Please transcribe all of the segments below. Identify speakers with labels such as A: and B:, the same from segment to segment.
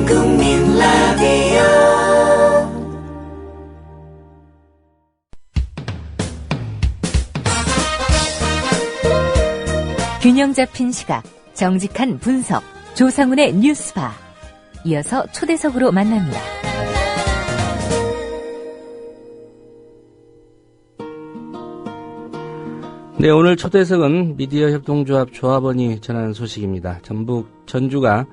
A: 국민 라디오
B: 균형 잡힌 시각, 정직한 분석, 조상훈의 뉴스바. 이어서 초대석으로 만납니다.
C: 네, 오늘 초대석은 미디어협동조합 조합원이 전하는 소식입니다. 전북 전주가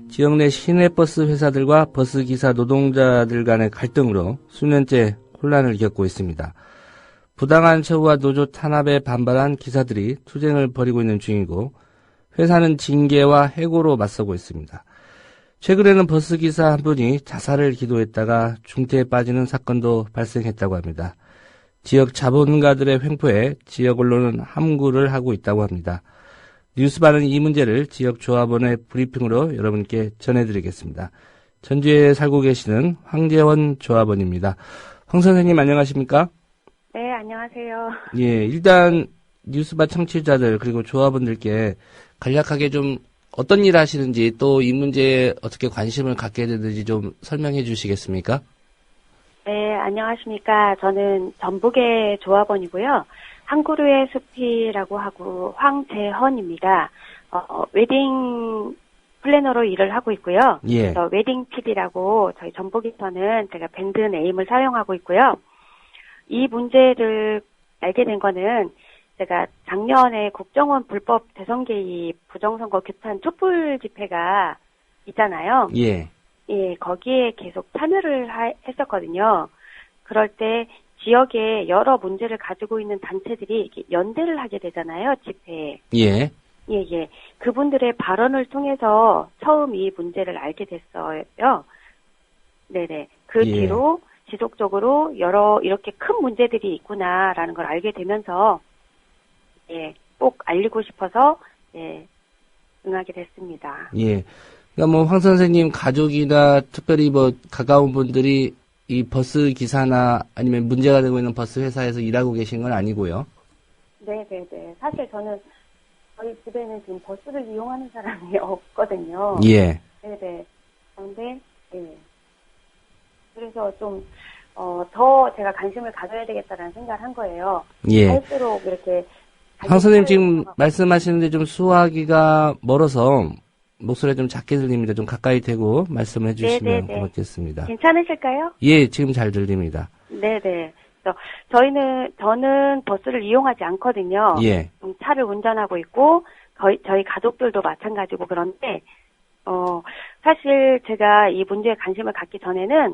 C: 지역 내 시내버스 회사들과 버스기사 노동자들 간의 갈등으로 수년째 혼란을 겪고 있습니다. 부당한 처우와 노조 탄압에 반발한 기사들이 투쟁을 벌이고 있는 중이고 회사는 징계와 해고로 맞서고 있습니다. 최근에는 버스기사 한 분이 자살을 기도했다가 중태에 빠지는 사건도 발생했다고 합니다. 지역 자본가들의 횡포에 지역 언론은 함구를 하고 있다고 합니다. 뉴스바는 이 문제를 지역 조합원의 브리핑으로 여러분께 전해드리겠습니다. 전주에 살고 계시는 황재원 조합원입니다. 황 선생님 안녕하십니까?
D: 네, 안녕하세요.
C: 예, 일단 뉴스바 청취자들 그리고 조합원들께 간략하게 좀 어떤 일 하시는지 또 이 문제에 어떻게 관심을 갖게 되는지 좀 설명해 주시겠습니까?
D: 네, 안녕하십니까. 저는 전북의 조합원이고요. 한그루의 숲이라고 하고 황재헌입니다. 웨딩 플래너로 일을 하고 있고요.
C: 예.
D: 웨딩 TV라고 저희 전북에서는 제가 밴드 네임을 사용하고 있고요. 이 문제를 알게 된 거는 제가 작년에 국정원 불법 대선 개입 부정선거 규탄 촛불 집회가 있잖아요.
C: 예.
D: 예, 거기에 계속 참여를 했었거든요. 그럴 때 지역에 여러 문제를 가지고 있는 단체들이 이렇게 연대를 하게 되잖아요, 집회에.
C: 예.
D: 예, 예. 그분들의 발언을 통해서 처음 이 문제를 알게 됐어요. 네네. 그
C: 예.
D: 뒤로 지속적으로 이렇게 큰 문제들이 있구나라는 걸 알게 되면서, 예, 꼭 알리고 싶어서, 예, 응하게 됐습니다.
C: 예. 그러니까 뭐 황 선생님 가족이나 특별히 뭐 가까운 분들이 이 버스 기사나 아니면 문제가 되고 있는 버스 회사에서 일하고 계신 건 아니고요.
D: 네네네. 사실 저는 저희 집에는 지금 버스를 이용하는 사람이 없거든요.
C: 예.
D: 네네. 그런데, 예. 그래서 좀, 더 제가 관심을 가져야 되겠다라는 생각을 한 거예요.
C: 예.
D: 할수록 이렇게.
C: 황 선생님 지금 말씀하시는데 좀 수화기가 멀어서 목소리가 좀 작게 들립니다. 좀 가까이 대고 말씀해 주시면
D: 네네네.
C: 고맙겠습니다.
D: 괜찮으실까요?
C: 예, 지금 잘 들립니다.
D: 네네. 그래서 저는 버스를 이용하지 않거든요.
C: 예.
D: 차를 운전하고 있고, 저희 가족들도 마찬가지고 그런데, 사실 제가 이 문제에 관심을 갖기 전에는,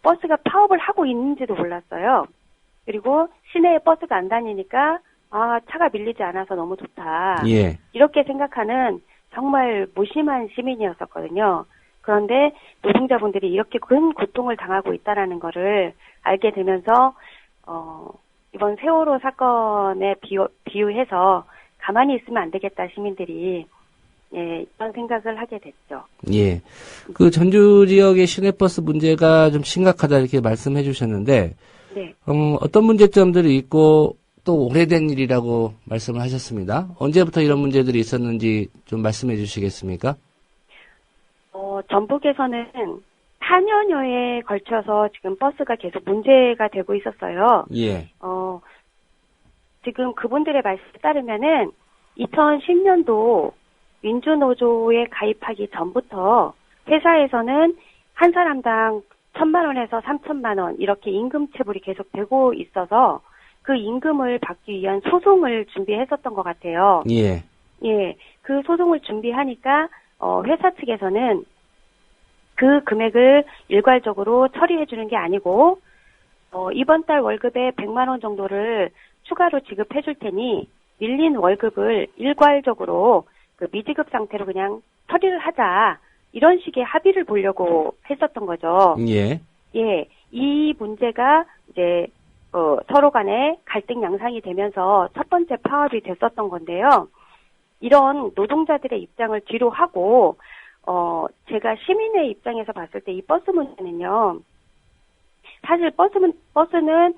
D: 버스가 파업을 하고 있는지도 몰랐어요. 그리고 시내에 버스가 안 다니니까, 차가 밀리지 않아서 너무 좋다.
C: 예.
D: 이렇게 생각하는 정말 무심한 시민이었었거든요. 그런데 노동자분들이 이렇게 큰 고통을 당하고 있다라는 거를 알게 되면서, 이번 세월호 사건에 비유해서 가만히 있으면 안 되겠다 시민들이, 예, 이런 생각을 하게 됐죠.
C: 예. 그 전주 지역의 시내버스 문제가 좀 심각하다 이렇게 말씀해 주셨는데,
D: 네.
C: 어떤 문제점들이 있고 또 오래된 일이라고 말씀을 하셨습니다. 언제부터 이런 문제들이 있었는지 좀 말씀해 주시겠습니까?
D: 전북에서는 4년여에 걸쳐서 지금 버스가 계속 문제가 되고 있었어요.
C: 예.
D: 지금 그분들의 말씀에 따르면은 2010년도 민주노조에 가입하기 전부터 회사에서는 한 사람당 1,000만 원에서 3,000만 원 이렇게 임금 체불이 계속 되고 있어서 그 임금을 받기 위한 소송을 준비했었던 것 같아요.
C: 예.
D: 예, 그 소송을 준비하니까 회사 측에서는 그 금액을 일괄적으로 처리해 주는 게 아니고 이번 달 월급에 100만 원 정도를 추가로 지급해 줄 테니 밀린 월급을 일괄적으로 그 미지급 상태로 그냥 처리를 하자. 이런 식의 합의를 보려고 했었던 거죠.
C: 예.
D: 예, 이 문제가 이제 서로 간에 갈등 양상이 되면서 첫 번째 파업이 됐었던 건데요. 이런 노동자들의 입장을 뒤로 하고 제가 시민의 입장에서 봤을 때 이 버스 문제는요. 사실 버스는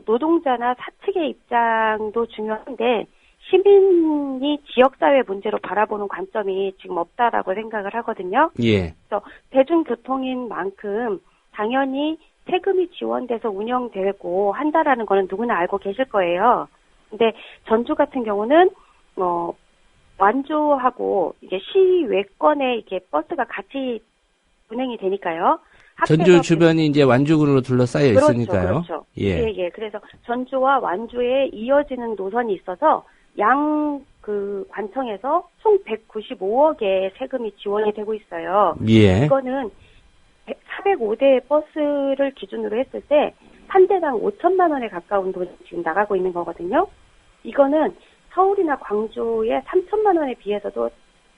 D: 노동자나 사측의 입장도 중요한데 시민이 지역사회 문제로 바라보는 관점이 지금 없다라고 생각을 하거든요.
C: 예.
D: 그래서 대중교통인 만큼 당연히 세금이 지원돼서 운영되고 한다라는 거는 누구나 알고 계실 거예요. 근데 전주 같은 경우는 완주하고 이제 시외권에 이렇게 버스가 같이 운행이 되니까요.
C: 전주 주변이 이제 완주군으로 둘러싸여
D: 그렇죠,
C: 있으니까요.
D: 그렇죠.
C: 예.
D: 예. 그래서 전주와 완주에 이어지는 노선이 있어서 그 관청에서 총 195억의 세금이 지원이 되고 있어요.
C: 예.
D: 이거는 405대 버스를 기준으로 했을 때 한 대당 5천만 원에 가까운 돈이 지금 나가고 있는 거거든요. 이거는 서울이나 광주의 3천만 원에 비해서도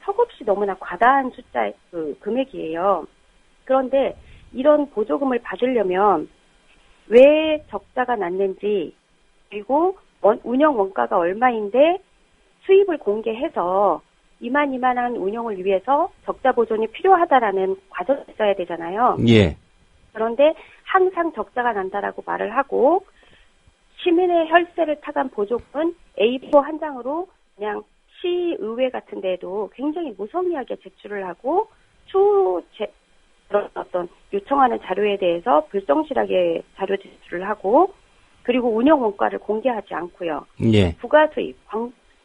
D: 턱없이 너무나 과다한 숫자의 금액이에요. 그런데 이런 보조금을 받으려면 왜 적자가 났는지, 그리고 운영 원가가 얼마인데 수입을 공개해서 이만한 운영을 위해서 적자 보존이 필요하다라는 과정이 있어야 되잖아요.
C: 예.
D: 그런데 항상 적자가 난다라고 말을 하고 시민의 혈세를 타간 보조금은 A4 한 장으로 그냥 시의회 같은 데에도 굉장히 무성의하게 제출을 하고 그런 어떤 요청하는 자료에 대해서 불성실하게 자료 제출을 하고, 그리고 운영 원가를 공개하지 않고요.
C: 예.
D: 부가 수입,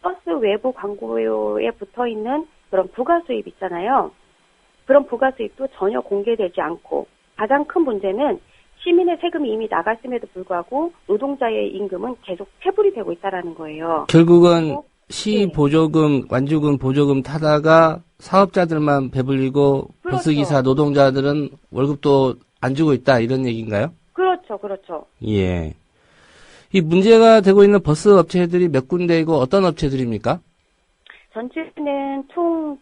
D: 버스 외부 광고에 붙어 있는 그런 부가 수입 있잖아요. 그런 부가 수입도 전혀 공개되지 않고, 가장 큰 문제는 시민의 세금이 이미 나갔음에도 불구하고 노동자의 임금은 계속 체불이 되고 있다라는 거예요.
C: 결국은 시
D: 네.
C: 보조금, 완주군 보조금 타다가 사업자들만 배불리고
D: 그렇죠.
C: 버스기사 노동자들은 월급도 안 주고 있다, 이런 얘기인가요?
D: 그렇죠, 그렇죠.
C: 예. 이 문제가 되고 있는 버스 업체들이 몇 군데이고 어떤 업체들입니까?
D: 전주는 총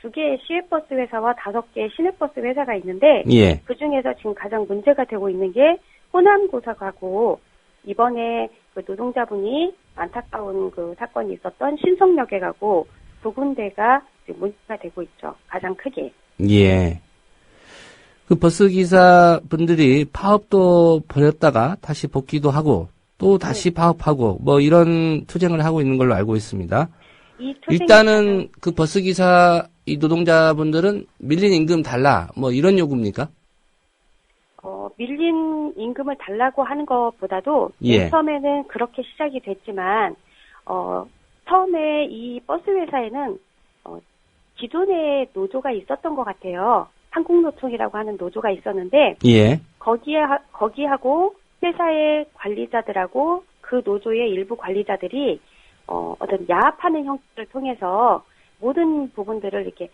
D: 2개의 시외버스 회사와 5개의 시내버스 회사가 있는데,
C: 예.
D: 그 중에서 지금 가장 문제가 되고 있는 게 호남고사가고, 이번에 그 노동자분이 안타까운 그 사건이 있었던 신성역에 가고, 두 군데가 지금 문제가 되고 있죠. 가장 크게.
C: 예. 그 버스기사 분들이 파업도 벌였다가 다시 복귀도 하고, 또 다시 파업하고, 뭐 이런 투쟁을 하고 있는 걸로 알고 있습니다.
D: 이 투쟁이
C: 일단은 그 버스기사 이 노동자분들은 밀린 임금 달라, 뭐 이런 요구입니까?
D: 밀린 임금을 달라고 하는 것보다도
C: 예.
D: 맨 처음에는 그렇게 시작이 됐지만, 처음에 이 버스 회사에는 기존에 노조가 있었던 것 같아요. 한국노총이라고 하는 노조가 있었는데,
C: 예.
D: 거기하고 회사의 관리자들하고 그 노조의 일부 관리자들이 어떤 야합하는 형태를 통해서 모든 부분들을 이렇게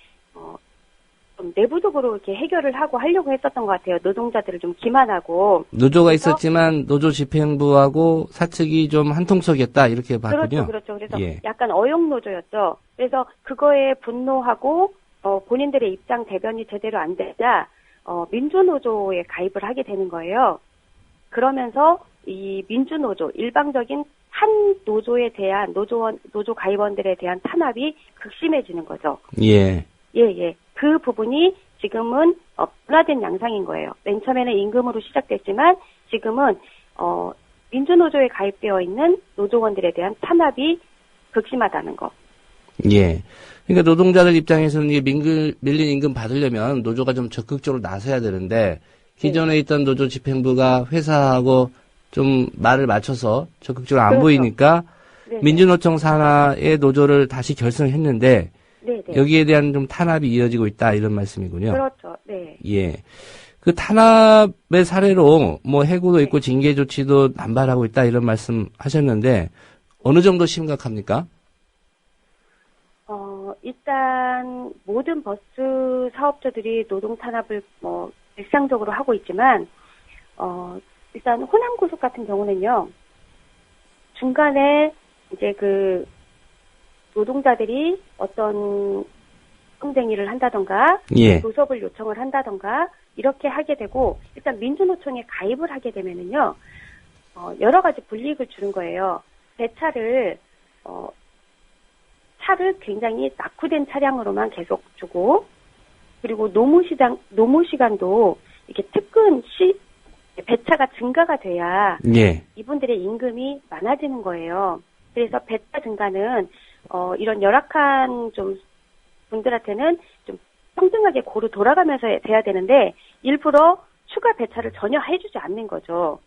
D: 좀 내부적으로 이렇게 해결을 하려고 했었던 것 같아요. 노동자들을 좀 기만하고.
C: 노조가 있었지만 노조 집행부하고 사측이 좀 한통속이었다, 이렇게 봤군요.
D: 그렇죠. 그래서
C: 예.
D: 약간 어용 노조였죠. 그래서 그거에 분노하고 본인들의 입장 대변이 제대로 안 되자 민주노조에 가입을 하게 되는 거예요. 그러면서 이 민주노조, 일방적인 한 노조에 대한 노조 가입원들에 대한 탄압이 극심해지는 거죠.
C: 예.
D: 예. 그 부분이 지금은 변화된 양상인 거예요. 맨 처음에는 임금으로 시작됐지만 지금은 민주노조에 가입되어 있는 노조원들에 대한 탄압이 극심하다는 거.
C: 예. 그러니까 노동자들 입장에서는 이 밀린 임금 받으려면 노조가 좀 적극적으로 나서야 되는데, 기존에 있던 노조 집행부가 회사하고 좀 말을 맞춰서 적극적으로 안
D: 그렇죠.
C: 보이니까
D: 네네.
C: 민주노총 산하의 노조를 다시 결성했는데,
D: 네네.
C: 여기에 대한 좀 탄압이 이어지고 있다, 이런 말씀이군요.
D: 그렇죠. 네.
C: 예. 그 탄압의 사례로 뭐 해고도 있고 징계 조치도 남발하고 있다, 이런 말씀 하셨는데, 어느 정도 심각합니까?
D: 일단 모든 버스 사업자들이 노동 탄압을 일상적으로 하고 있지만, 일단 호남고속 같은 경우는요, 중간에 이제 그 노동자들이 어떤 흥쟁이를 한다던가,
C: 예.
D: 교섭을 요청을 한다던가 이렇게 하게 되고, 일단 민주노총에 가입을 하게 되면은요, 여러 가지 불이익을 주는 거예요. 배차를 차를 굉장히 낙후된 차량으로만 계속 주고, 그리고 노무 시간도 이렇게 배차가 증가가 돼야
C: 예.
D: 이분들의 임금이 많아지는 거예요. 그래서 배차 증가는 이런 열악한 좀 분들한테는 좀 평등하게 고루 돌아가면서 돼야 되는데 일부러 추가 배차를 전혀 해주지 않는 거죠.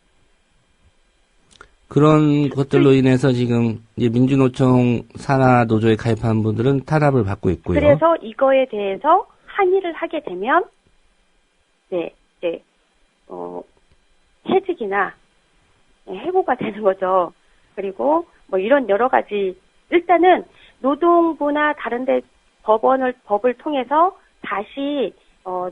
C: 그런 것들로 인해서 지금 이제 민주노총 산하 노조에 가입한 분들은 탄압을 받고 있고요.
D: 그래서 이거에 대해서 항의를 하게 되면 해직이나 해고가 되는 거죠. 그리고 뭐 이런 여러 가지 일단은 노동부나 다른데 법을 통해서 다시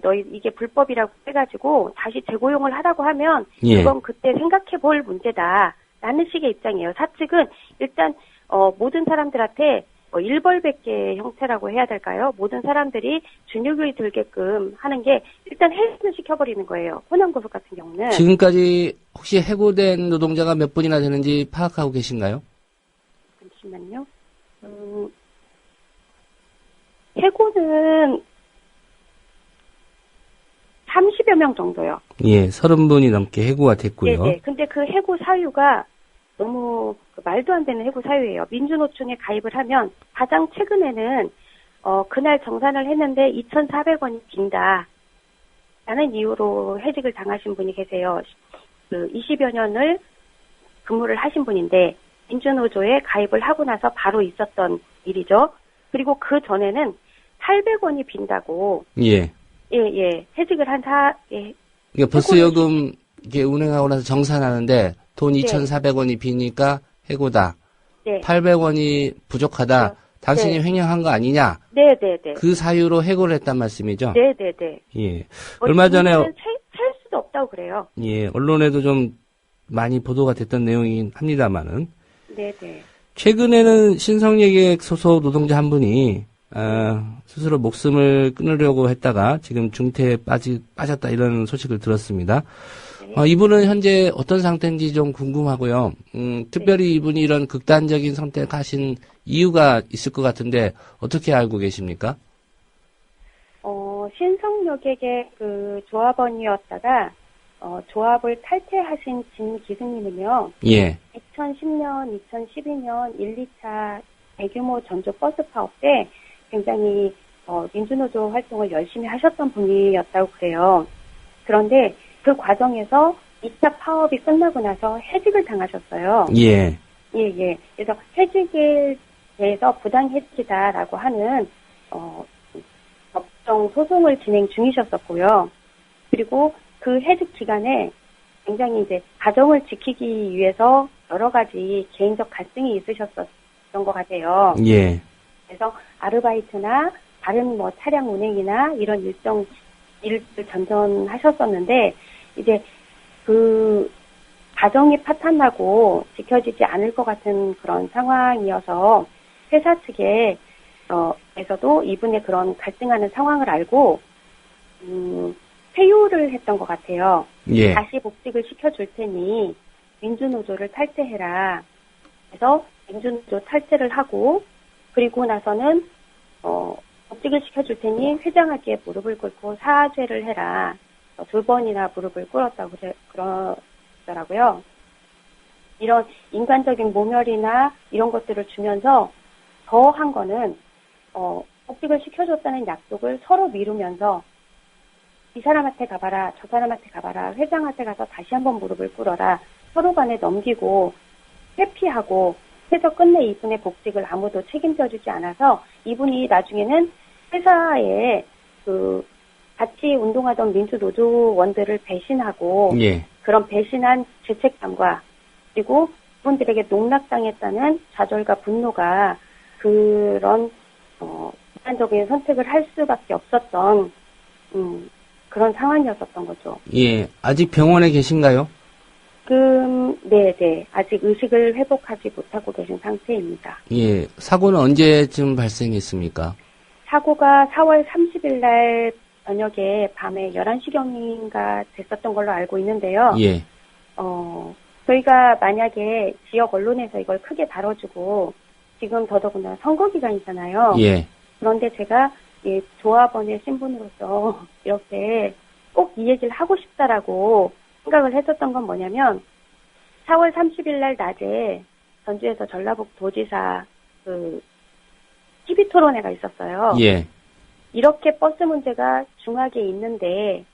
D: 너희 이게 불법이라고 해가지고 다시 재고용을 하라고 하면
C: 예.
D: 그건 그때 생각해볼 문제다라는 식의 입장이에요. 사측은 일단 모든 사람들한테 일벌백계 형태라고 해야 될까요? 모든 사람들이 준율이 들게끔 하는 게 일단 해직을 시켜버리는 거예요. 호남고속 같은 경우는.
C: 지금까지 혹시 해고된 노동자가 몇 분이나 되는지 파악하고 계신가요?
D: 잠시만요. 해고는 30여 명 정도요.
C: 예, 30분이 넘게 해고가 됐고요.
D: 네. 근데 그 해고 사유가 너무 말도 안 되는 해고 사유예요. 민주노총에 가입을 하면 가장 최근에는 그날 정산을 했는데 2,400원이 빈다. 라는 이유로 해직을 당하신 분이 계세요. 20여 년을 근무를 하신 분인데 민주노조에 가입을 하고 나서 바로 있었던 일이죠. 그리고 그 전에는 800원이 빈다고.
C: 예.
D: 예. 해직을 한
C: 그러니까 버스 요금 이게 운행하고 나서 정산하는데 돈 2,400원이 비니까 해고다.
D: 네.
C: 800원이 부족하다.
D: 그렇죠.
C: 당신이
D: 네.
C: 횡령한 거 아니냐?
D: 네.
C: 그 사유로 해고를 했단 말씀이죠?
D: 네.
C: 예. 얼마 전에
D: 찰 수도 없다고 그래요.
C: 예, 언론에도 좀 많이 보도가 됐던 내용이긴 합니다만은.
D: 네.
C: 최근에는 신성예객 소속 노동자 한 분이 스스로 목숨을 끊으려고 했다가 지금 중태에 빠졌다 이런 소식을 들었습니다.
D: 네.
C: 이분은 현재 어떤 상태인지 좀 궁금하고요. 특별히 이분이 이런 극단적인 선택하신 이유가 있을 것 같은데 어떻게 알고 계십니까?
D: 신성여객의 그 조합원이었다가 조합을 탈퇴하신 진기승님은요.
C: 예.
D: 2010년, 2012년 1, 2차 대규모 전조 버스 파업 때 굉장히 민주노조 활동을 열심히 하셨던 분이었다고 그래요. 그런데 그 과정에서 2차 파업이 끝나고 나서 해직을 당하셨어요.
C: 예.
D: 그래서 해직에 대해서 부당해직이다라고 하는 법정 소송을 진행 중이셨었고요. 그리고 그 해직 기간에 굉장히 이제 가정을 지키기 위해서 여러 가지 개인적 갈등이 있으셨었던 것 같아요.
C: 예.
D: 그래서 아르바이트나 다른 뭐 차량 운행이나 이런 일정 일을 전전하셨었는데 이제 그 가정이 파탄나고 지켜지지 않을 것 같은 그런 상황이어서 회사 측에 에서도 이분의 그런 갈등하는 상황을 알고 폐유를 했던 것 같아요.
C: 예.
D: 다시 복직을 시켜줄 테니 민주노조를 탈퇴해라. 그래서 민주노조 탈퇴를 하고 그리고 나서는 복직을 시켜줄 테니 회장에게 무릎을 꿇고 사죄를 해라. 2번이나 무릎을 꿇었다고 그러더라고요. 이런 인간적인 모멸이나 이런 것들을 주면서 더 한 거는 복직을 시켜줬다는 약속을 서로 미루면서 이 사람한테 가봐라, 저 사람한테 가봐라, 회장한테 가서 다시 한번 무릎을 꿇어라. 서로 간에 넘기고 회피하고 해서 끝내 이분의 복직을 아무도 책임져주지 않아서 이분이 나중에는 회사에 그 같이 운동하던 민주노조원들을 배신하고
C: 예.
D: 그런 배신한 죄책감과 그리고 그분들에게 농락당했다는 좌절과 분노가 그런 극단적인 선택을 할 수밖에 없었던 그런 상황이었었던 거죠.
C: 예. 아직 병원에 계신가요?
D: 네. 아직 의식을 회복하지 못하고 계신 상태입니다.
C: 예. 사고는 언제쯤 발생했습니까?
D: 사고가 4월 30일 날 저녁에 밤에 11시경인가 됐었던 걸로 알고 있는데요.
C: 예.
D: 저희가 만약에 지역 언론에서 이걸 크게 다뤄주고 지금 더더구나 선거 기간이잖아요.
C: 예.
D: 그런데 제가 조합원의 신분으로서 이렇게 꼭 이 얘기를 하고 싶다라고 생각을 했었던 건 뭐냐면 4월 30일 날 낮에 전주에서 전라북도지사 그 TV 토론회가 있었어요.
C: 예.
D: 이렇게 버스 문제가 중하게 있는데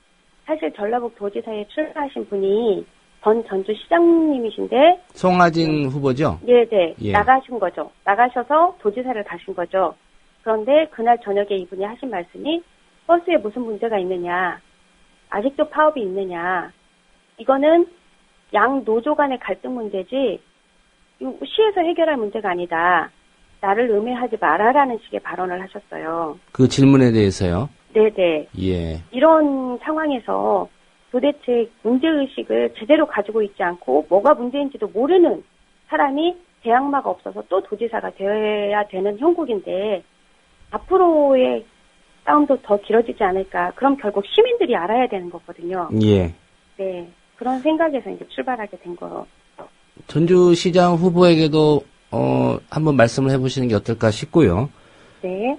D: 사실 전라북도지사에 출마하신 분이 전 전주시장님이신데
C: 송하진 후보죠?
D: 네네
C: 예.
D: 나가신 거죠. 나가셔서 도지사를 가신 거죠. 그런데 그날 저녁에 이분이 하신 말씀이 버스에 무슨 문제가 있느냐, 아직도 파업이 있느냐, 이거는 양 노조 간의 갈등 문제지 이거 시에서 해결할 문제가 아니다. 나를 음해하지 마라라는 식의 발언을 하셨어요.
C: 그 질문에 대해서요?
D: 네네.
C: 예.
D: 이런 상황에서 도대체 문제의식을 제대로 가지고 있지 않고 뭐가 문제인지도 모르는 사람이 대항마가 없어서 또 도지사가 되어야 되는 형국인데 앞으로의 싸움도 더 길어지지 않을까. 그럼 결국 시민들이 알아야 되는 거거든요.
C: 예.
D: 네. 그런 생각에서 이제 출발하게 된 거.
C: 전주시장 후보에게도 한번 말씀을 해보시는 게 어떨까 싶고요.
D: 네.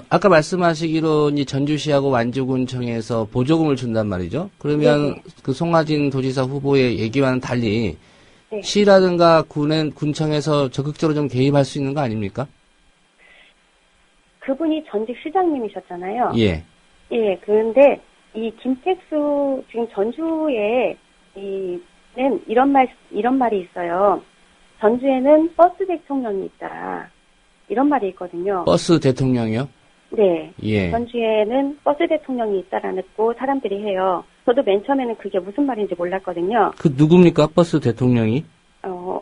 C: 아까 말씀하시기로 이제 전주시하고 완주군청에서 보조금을 준단 말이죠. 그러면
D: 네네.
C: 그 송하진 도지사 후보의 얘기와는 달리
D: 네.
C: 시라든가 군청에서 적극적으로 좀 개입할 수 있는 거 아닙니까?
D: 그분이 전직 시장님이셨잖아요.
C: 예.
D: 예, 그런데 이 김택수 지금 전주에 는 이런 말이 있어요. 전주에는 버스 대통령이 있다. 이런 말이 있거든요.
C: 버스 대통령이요?
D: 네.
C: 예.
D: 전주에는 버스 대통령이 있다라고 사람들이 해요. 저도 맨 처음에는 그게 무슨 말인지 몰랐거든요.
C: 그 누굽니까? 버스 대통령이?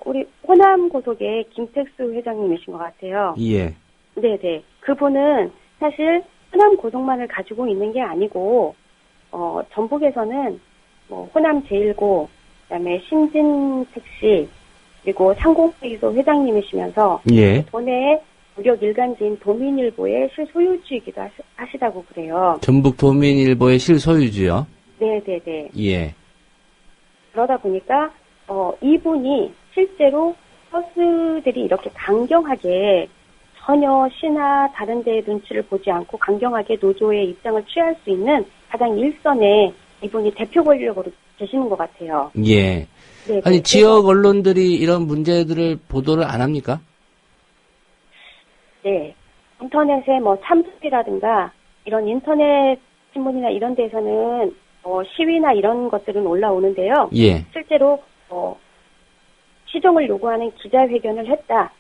D: 우리 호남 고속의 김택수 회장님이신 것 같아요.
C: 예.
D: 네네. 그분은 사실 호남 고속만을 가지고 있는 게 아니고, 전북에서는 뭐 호남 제1고, 그다음에 신진택시, 그리고 상공회의소 회장님이시면서
C: 예.
D: 도내에 무력 일간지인 도민일보의 실소유주이기도 하시다고 그래요.
C: 전북 도민일보의 실소유주요?
D: 네네네.
C: 예.
D: 그러다 보니까 이분이 실제로 버스들이 이렇게 강경하게 전혀 시나 다른 데의 눈치를 보지 않고 강경하게 노조의 입장을 취할 수 있는 가장 일선에 이분이 대표 권력으로 계시는 것 같아요.
C: 예.
D: 네,
C: 아니,
D: 네.
C: 지역 언론들이 이런 문제들을 보도를 안 합니까?
D: 네. 인터넷에 뭐 참수이라든가 이런 인터넷 신문이나 이런 데서는 시위나 이런 것들은 올라오는데요.
C: 예.
D: 실제로 시정을 요구하는 기자회견을 했다.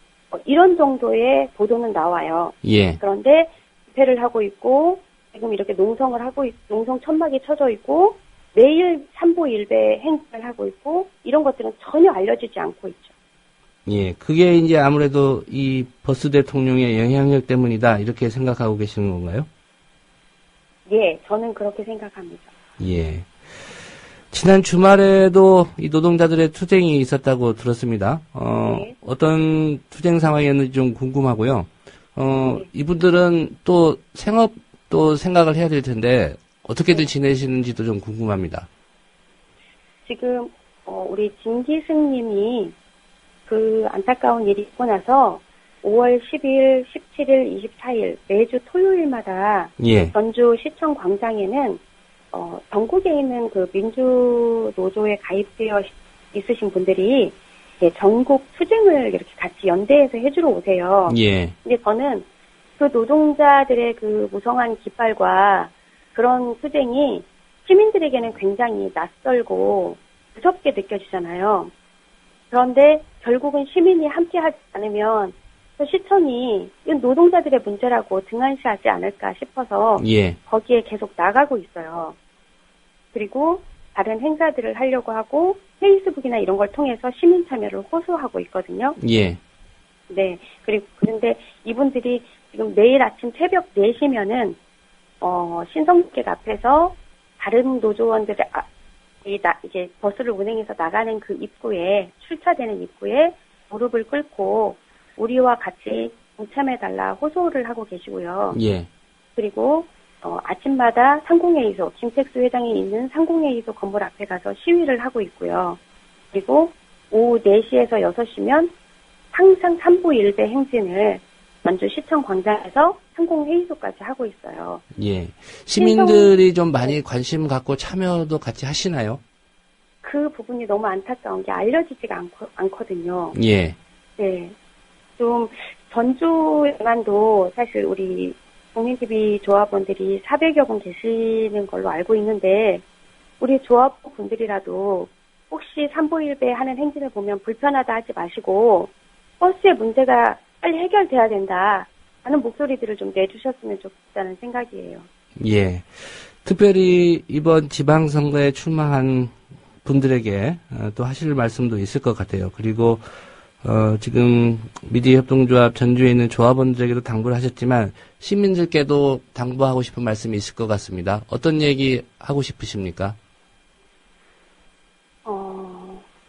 D: 이런 정도의 보도는 나와요.
C: 예.
D: 그런데 집회를 하고 있고 지금 이렇게 농성 천막이 쳐져 있고 매일 삼보일배 행사를 하고 있고 이런 것들은 전혀 알려지지 않고 있죠.
C: 예. 그게 이제 아무래도 이 버스 대통령의 영향력 때문이다. 이렇게 생각하고 계시는 건가요?
D: 예, 저는 그렇게 생각합니다.
C: 예. 지난 주말에도 이 노동자들의 투쟁이 있었다고 들었습니다.
D: 네.
C: 어떤 투쟁 상황이었는지 좀 궁금하고요. 이분들은 또 생업도 생각을 해야 될 텐데 어떻게들 지내시는지도 좀 궁금합니다.
D: 지금 우리 진기승 님이 그 안타까운 일이 있고 나서 5월 10일, 17일, 24일 매주 토요일마다
C: 예.
D: 전주시청 광장에는 전국에 있는 그 민주노조에 가입되어 있으신 분들이 전국 투쟁을 이렇게 같이 연대해서 해주러 오세요.
C: 예.
D: 근데 저는 그 노동자들의 그 무성한 깃발과 그런 투쟁이 시민들에게는 굉장히 낯설고 무섭게 느껴지잖아요. 그런데 결국은 시민이 함께하지 않으면 시청이 이건 노동자들의 문제라고 등한시하지 않을까 싶어서
C: 예.
D: 거기에 계속 나가고 있어요. 그리고 다른 행사들을 하려고 하고 페이스북이나 이런 걸 통해서 시민 참여를 호소하고 있거든요.
C: 예.
D: 네. 그런데 이분들이 지금 내일 아침 새벽 4시면은 신성길 앞에서 다른 노조원들의 이제 버스를 운행해서 나가는 그 입구에 출차되는 입구에 무릎을 꿇고 우리와 같이 동참해달라 호소를 하고 계시고요.
C: 예.
D: 그리고 아침마다 상공회의소, 김택수 회장이 있는 상공회의소 건물 앞에 가서 시위를 하고 있고요. 그리고 오후 4시에서 6시면 항상 삼보일배 행진을 전주시청 광장에서 상공회의소까지 하고 있어요.
C: 예. 시민들이 좀 많이 관심 갖고 참여도 같이 하시나요?
D: 그 부분이 너무 안타까운 게 알려지지가 않거든요.
C: 예.
D: 네. 좀 전주에만도 사실 우리 국민TV 조합원들이 400여 분 계시는 걸로 알고 있는데 우리 조합원분들이라도 혹시 산보일배 하는 행진을 보면 불편하다 하지 마시고 버스의 문제가 빨리 해결돼야 된다 하는 목소리들을 좀 내주셨으면 좋겠다는 생각이에요.
C: 예. 특별히 이번 지방선거에 출마한 분들에게 또 하실 말씀도 있을 것 같아요. 그리고 지금 미디어협동조합 전주에 있는 조합원들에게도 당부를 하셨지만 시민들께도 당부하고 싶은 말씀이 있을 것 같습니다. 어떤 얘기 하고 싶으십니까?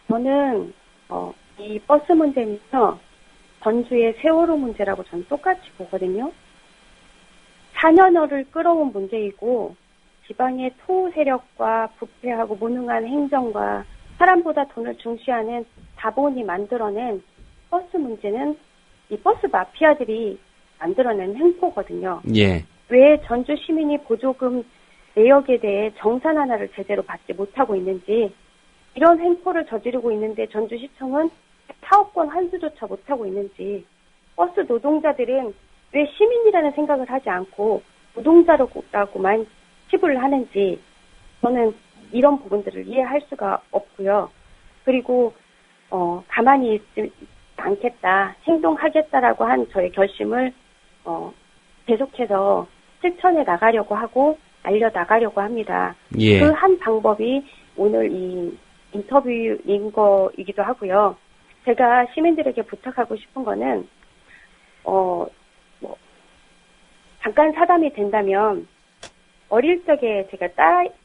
D: 저는 이 버스 문제는요. 전주의 세월호 문제라고 저는 똑같이 보거든요. 4년여를 끌어온 문제이고 지방의 토 세력과 부패하고 무능한 행정과 사람보다 돈을 중시하는 자본이 만들어낸 버스 문제는 이 버스 마피아들이 만들어낸 횡포거든요.
C: 예.
D: 왜 전주 시민이 보조금 내역에 대해 정산 하나를 제대로 받지 못하고 있는지 이런 횡포를 저지르고 있는데 전주시청은 사업권 환수조차 못하고 있는지 버스 노동자들은 왜 시민이라는 생각을 하지 않고 노동자라고만 치부를 하는지 저는 이런 부분들을 이해할 수가 없고요. 그리고 가만히 있지 않겠다, 행동하겠다라고 한 저의 결심을 계속해서 실천해 나가려고 하고 알려 나가려고 합니다.
C: 예.
D: 그 한 방법이 오늘 이 인터뷰인 거이기도 하고요. 제가 시민들에게 부탁하고 싶은 거는 잠깐 사담이 된다면 어릴 적에 제가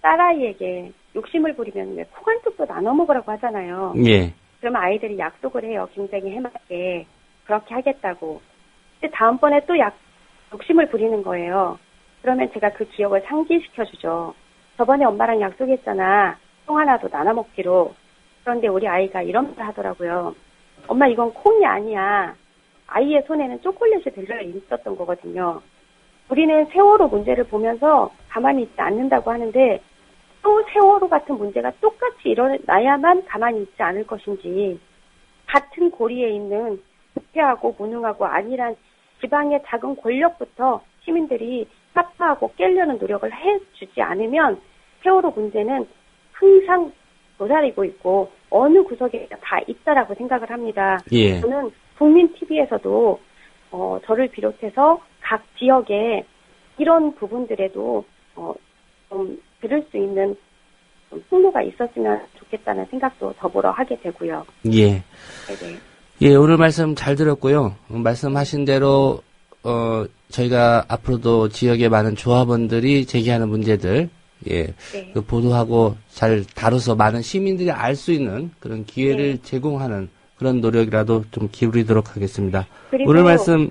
D: 딸아이에게 욕심을 부리면 왜 코간tuk도 나눠 먹으라고 하잖아요.
C: 예.
D: 그러면 아이들이 약속을 해요. 굉장히 해맑게 그렇게 하겠다고. 근데 다음번에 또 욕심을 부리는 거예요. 그러면 제가 그 기억을 상기시켜주죠. 저번에 엄마랑 약속했잖아. 콩 하나도 나눠 먹기로. 그런데 우리 아이가 이런 말 하더라고요. 엄마 이건 콩이 아니야. 아이의 손에는 초콜릿이 들려 있었던 거거든요. 우리는 세월호 문제를 보면서 가만히 있지 않는다고 하는데 또 세월호 같은 문제가 똑같이 일어나야만 가만히 있지 않을 것인지 같은 고리에 있는 부패하고 무능하고 안일한 지방의 작은 권력부터 시민들이 타파하고 깨려는 노력을 해주지 않으면 세월호 문제는 항상 도사리고 있고 어느 구석에 다 있다라고 생각을 합니다.
C: 예.
D: 저는 국민TV에서도 저를 비롯해서 각 지역에 이런 부분들에도 좀 들을 수 있는 통로가 있었으면 좋겠다는 생각도 더불어 하게 되고요.
C: 예.
D: 네네.
C: 예, 오늘 말씀 잘 들었고요. 말씀하신 대로 저희가 앞으로도 지역의 많은 조합원들이 제기하는 문제들 네. 그 보도하고 잘 다뤄서 많은 시민들이 알 수 있는 그런 기회를 제공하는 그런 노력이라도 좀 기울이도록 하겠습니다. 오늘 말씀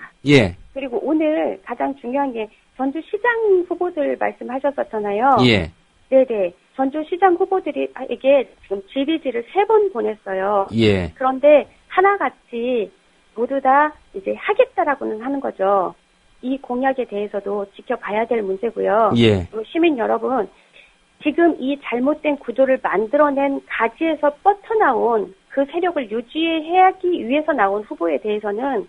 D: 그리고 오늘 가장 중요한 게 전주시장 후보들 말씀하셨었잖아요.
C: 예.
D: 네네. 전주시장 후보들에게 지금 질의지를 3번 보냈어요.
C: 예.
D: 그런데 하나같이 모두 다 이제 하겠다라고는 하는 거죠. 이 공약에 대해서도 지켜봐야 될 문제고요.
C: 예.
D: 시민 여러분, 지금 이 잘못된 구조를 만들어낸 가지에서 뻗쳐나온 그 세력을 유지하기 위해서 나온 후보에 대해서는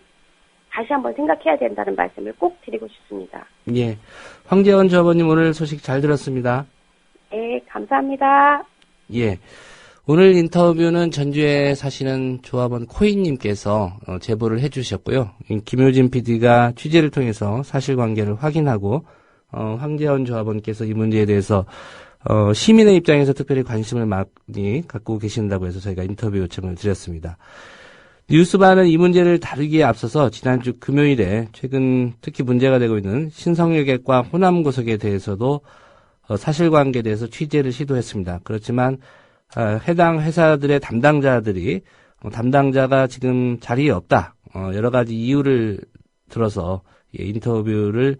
D: 다시 한번 생각해야 된다는 말씀을 꼭 드리고 싶습니다.
C: 예. 황재원 조합원님 오늘 소식 잘 들었습니다.
D: 네, 감사합니다.
C: 예. 오늘 인터뷰는 전주에 사시는 조합원 코인님께서 제보를 해주셨고요. 김효진 PD가 취재를 통해서 사실관계를 확인하고 황재원 조합원께서 이 문제에 대해서 시민의 입장에서 특별히 관심을 많이 갖고 계신다고 해서 저희가 인터뷰 요청을 드렸습니다. 뉴스바는 이 문제를 다루기에 앞서서 지난주 금요일에 최근 특히 문제가 되고 있는 신성여객과 호남고속에 대해서도 사실관계에 대해서 취재를 시도했습니다. 그렇지만 해당 회사들의 담당자가 지금 자리에 없다. 여러 가지 이유를 들어서 인터뷰를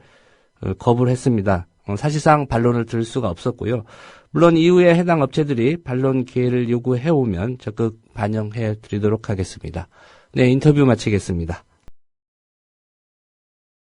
C: 거부를 했습니다. 사실상 반론을 들을 수가 없었고요. 물론 이후에 해당 업체들이 반론 기회를 요구해 오면 적극 반영해 드리도록 하겠습니다. 네, 인터뷰 마치겠습니다.